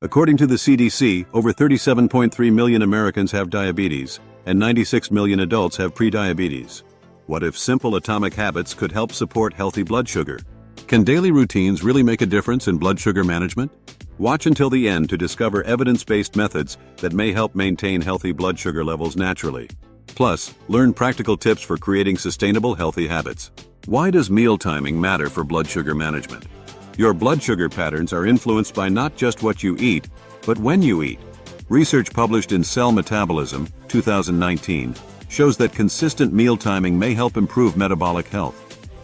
According to the CDC, over 37.3 million Americans have diabetes, and 96 million adults have prediabetes. What if simple atomic habits could help support healthy blood sugar? Can daily routines really make a difference in blood sugar management? Watch until the end to discover evidence-based methods that may help maintain healthy blood sugar levels naturally. Plus, learn practical tips for creating sustainable healthy habits. Why does meal timing matter for blood sugar management? Your blood sugar patterns are influenced by not just what you eat, but when you eat. Research published in Cell Metabolism, 2019, shows that consistent meal timing may help improve metabolic health.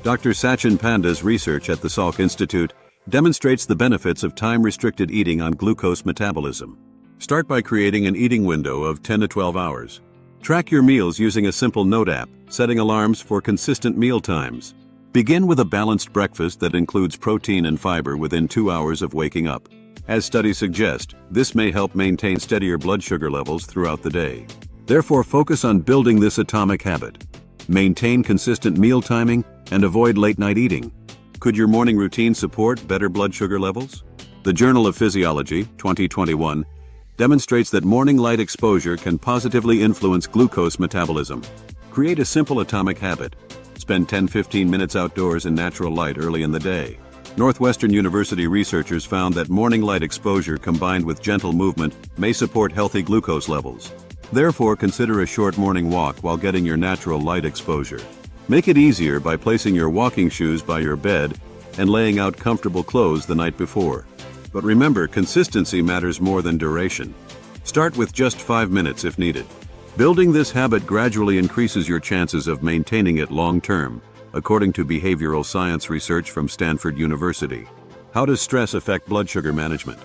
Dr. Sachin Panda's research at the Salk Institute demonstrates the benefits of time-restricted eating on glucose metabolism. Start by creating an eating window of 10 to 12 hours. Track your meals using a simple note app, setting alarms for consistent meal times. Begin with a balanced breakfast that includes protein and fiber within 2 hours of waking up. As studies suggest, this may help maintain steadier blood sugar levels throughout the day. Therefore, focus on building this atomic habit. Maintain consistent meal timing and avoid late-night eating. Could your morning routine support better blood sugar levels? The Journal of Physiology, 2021, demonstrates that morning light exposure can positively influence glucose metabolism. Create a simple atomic habit. Spend 10-15 minutes outdoors in natural light early in the day. Northwestern University researchers found that morning light exposure combined with gentle movement may support healthy glucose levels. Therefore, consider a short morning walk while getting your natural light exposure. Make it easier by placing your walking shoes by your bed and laying out comfortable clothes the night before. But remember, consistency matters more than duration. Start with just 5 minutes if needed. Building this habit gradually increases your chances of maintaining it long-term, according to behavioral science research from Stanford University. How does stress affect blood sugar management?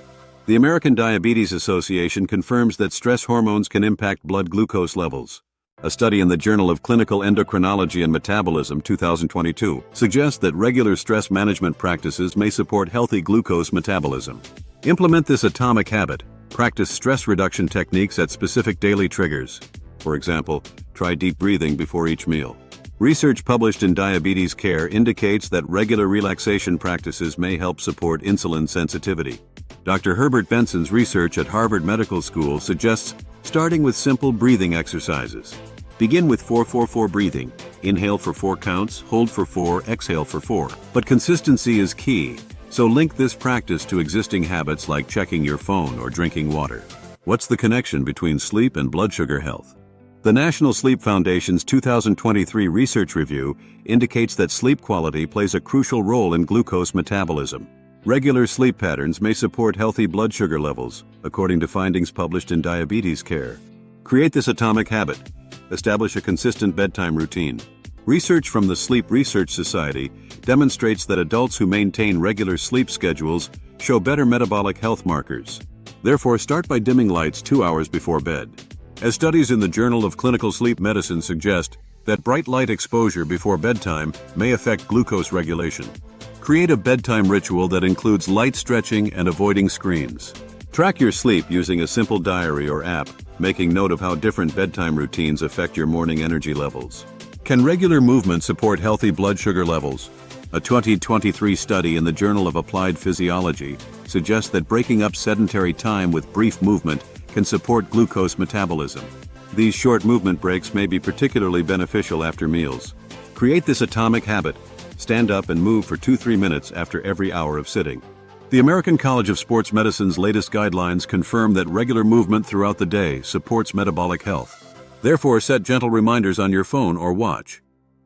The American Diabetes Association confirms that stress hormones can impact blood glucose levels. A study in the Journal of Clinical Endocrinology and Metabolism, 2022, suggests that regular stress management practices may support healthy glucose metabolism. Implement this atomic habit. Practice stress reduction techniques at specific daily triggers. For example, try deep breathing before each meal. Research published in Diabetes Care indicates that regular relaxation practices may help support insulin sensitivity. Dr. Herbert Benson's research at Harvard Medical School suggests starting with simple breathing exercises. Begin with 4-4-4 breathing. Inhale for 4 counts, hold for 4, exhale for 4. But consistency is key, so link this practice to existing habits like checking your phone or drinking water. What's the connection between sleep and blood sugar health? The National Sleep Foundation's 2023 research review indicates that sleep quality plays a crucial role in glucose metabolism. Regular sleep patterns may support healthy blood sugar levels, according to findings published in Diabetes Care. Create this atomic habit. Establish a consistent bedtime routine. Research from the Sleep Research Society demonstrates that adults who maintain regular sleep schedules show better metabolic health markers. Therefore, start by dimming lights 2 hours before bed. As studies in the Journal of Clinical Sleep Medicine suggest that bright light exposure before bedtime may affect glucose regulation. Create a bedtime ritual that includes light stretching and avoiding screens. Track your sleep using a simple diary or app, making note of how different bedtime routines affect your morning energy levels. Can regular movement support healthy blood sugar levels? A 2023 study in the Journal of Applied Physiology suggests that breaking up sedentary time with brief movement can support glucose metabolism. These short movement breaks may be particularly beneficial after meals. Create this atomic habit. Stand up and move for 2-3 minutes after every hour of sitting. The American College of Sports Medicine's latest guidelines confirm that regular movement throughout the day supports metabolic health. Therefore, set gentle reminders on your phone or watch.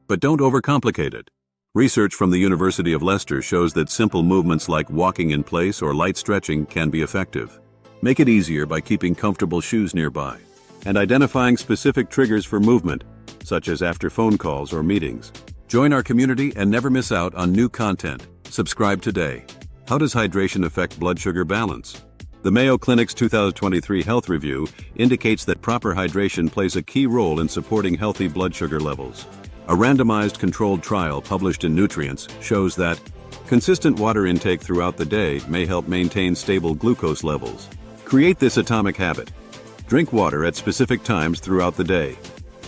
But don't overcomplicate it. Research from the University of Leicester shows that simple movements like walking in place or light stretching can be effective. Make it easier by keeping comfortable shoes nearby and identifying specific triggers for movement, such as after phone calls or meetings. Join our community and never miss out on new content. Subscribe today. How does hydration affect blood sugar balance? The Mayo Clinic's 2023 health review indicates that proper hydration plays a key role in supporting healthy blood sugar levels. A randomized controlled trial published in Nutrients shows that consistent water intake throughout the day may help maintain stable glucose levels. Create this atomic habit. Drink water at specific times throughout the day.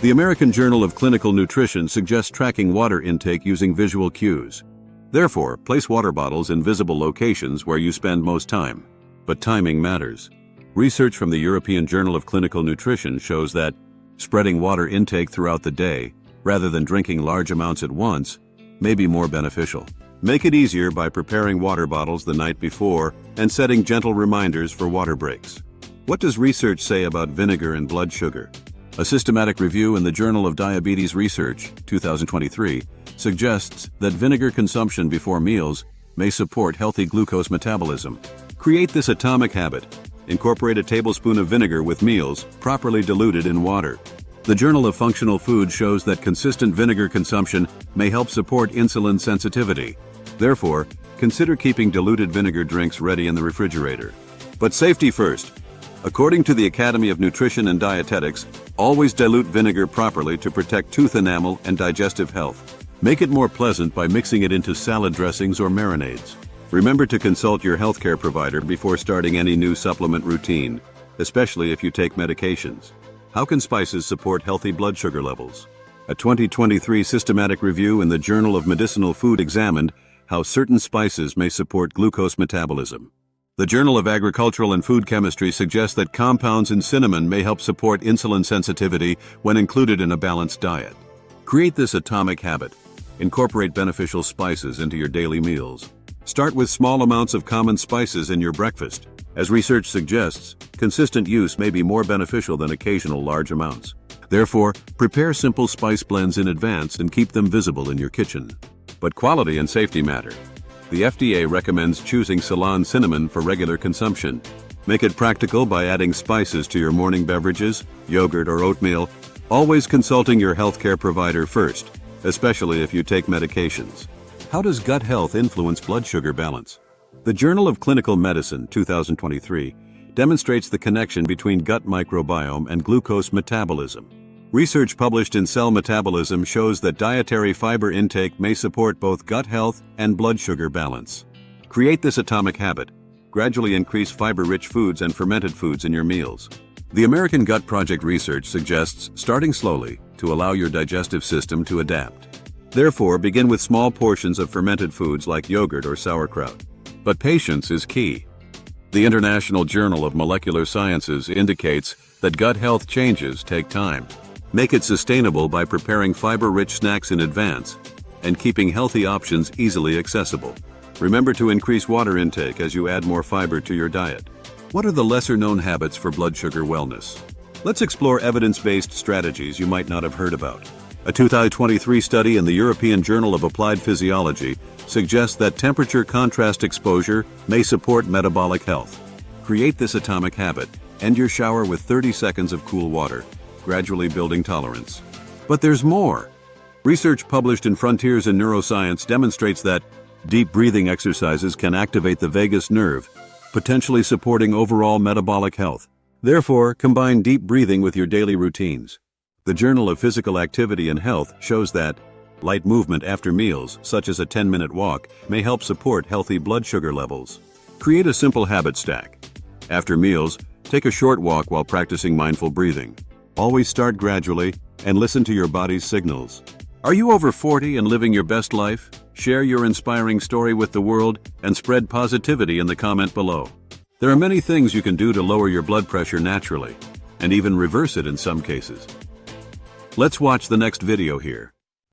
The American Journal of Clinical Nutrition suggests tracking water intake using visual cues. Therefore, place water bottles in visible locations where you spend most time. But timing matters. Research from the European Journal of Clinical Nutrition shows that spreading water intake throughout the day, rather than drinking large amounts at once, may be more beneficial. Make it easier by preparing water bottles the night before and setting gentle reminders for water breaks. What does research say about vinegar and blood sugar? A systematic review in the Journal of Diabetes Research, 2023, suggests that vinegar consumption before meals may support healthy glucose metabolism. Create this atomic habit. Incorporate a tablespoon of vinegar with meals, properly diluted in water. The Journal of Functional Food shows that consistent vinegar consumption may help support insulin sensitivity. Therefore, consider keeping diluted vinegar drinks ready in the refrigerator. But safety first. According to the Academy of Nutrition and Dietetics, always dilute vinegar properly to protect tooth enamel and digestive health. Make it more pleasant by mixing it into salad dressings or marinades. Remember to consult your healthcare provider before starting any new supplement routine, especially if you take medications. How can spices support healthy blood sugar levels? A 2023 systematic review in the Journal of Medicinal Food examined how certain spices may support glucose metabolism. The Journal of Agricultural and Food Chemistry suggests that compounds in cinnamon may help support insulin sensitivity when included in a balanced diet. Create this atomic habit. Incorporate beneficial spices into your daily meals. Start with small amounts of common spices in your breakfast. As research suggests, consistent use may be more beneficial than occasional large amounts. Therefore, prepare simple spice blends in advance and keep them visible in your kitchen. But quality and safety matter. The FDA recommends choosing Ceylon cinnamon for regular consumption. Make it practical by adding spices to your morning beverages, yogurt or oatmeal, always consulting your healthcare provider first, especially if you take medications. How does gut health influence blood sugar balance? The Journal of Clinical Medicine, 2023, demonstrates the connection between gut microbiome and glucose metabolism. Research published in Cell Metabolism shows that dietary fiber intake may support both gut health and blood sugar balance. Create this atomic habit. Gradually increase fiber-rich foods and fermented foods in your meals. The American Gut Project research suggests starting slowly to allow your digestive system to adapt. Therefore, begin with small portions of fermented foods like yogurt or sauerkraut. But patience is key. The International Journal of Molecular Sciences indicates that gut health changes take time. Make it sustainable by preparing fiber-rich snacks in advance and keeping healthy options easily accessible. Remember to increase water intake as you add more fiber to your diet. What are the lesser-known habits for blood sugar wellness? Let's explore evidence-based strategies you might not have heard about. A 2023 study in the European Journal of Applied Physiology suggests that temperature contrast exposure may support metabolic health. Create this atomic habit. End your shower with 30 seconds of cool water, gradually building tolerance. But there's more. Research published in Frontiers in Neuroscience demonstrates that deep breathing exercises can activate the vagus nerve, potentially supporting overall metabolic health. Therefore, combine deep breathing with your daily routines. The Journal of Physical Activity and Health shows that light movement after meals, such as a 10-minute walk, may help support healthy blood sugar levels. Create a simple habit stack. After meals, take a short walk while practicing mindful breathing. Always start gradually and listen to your body's signals. Are you over 40 and living your best life? Share your inspiring story with the world and spread positivity in the comment below. There are many things you can do to lower your blood pressure naturally, and even reverse it in some cases. Let's watch the next video here.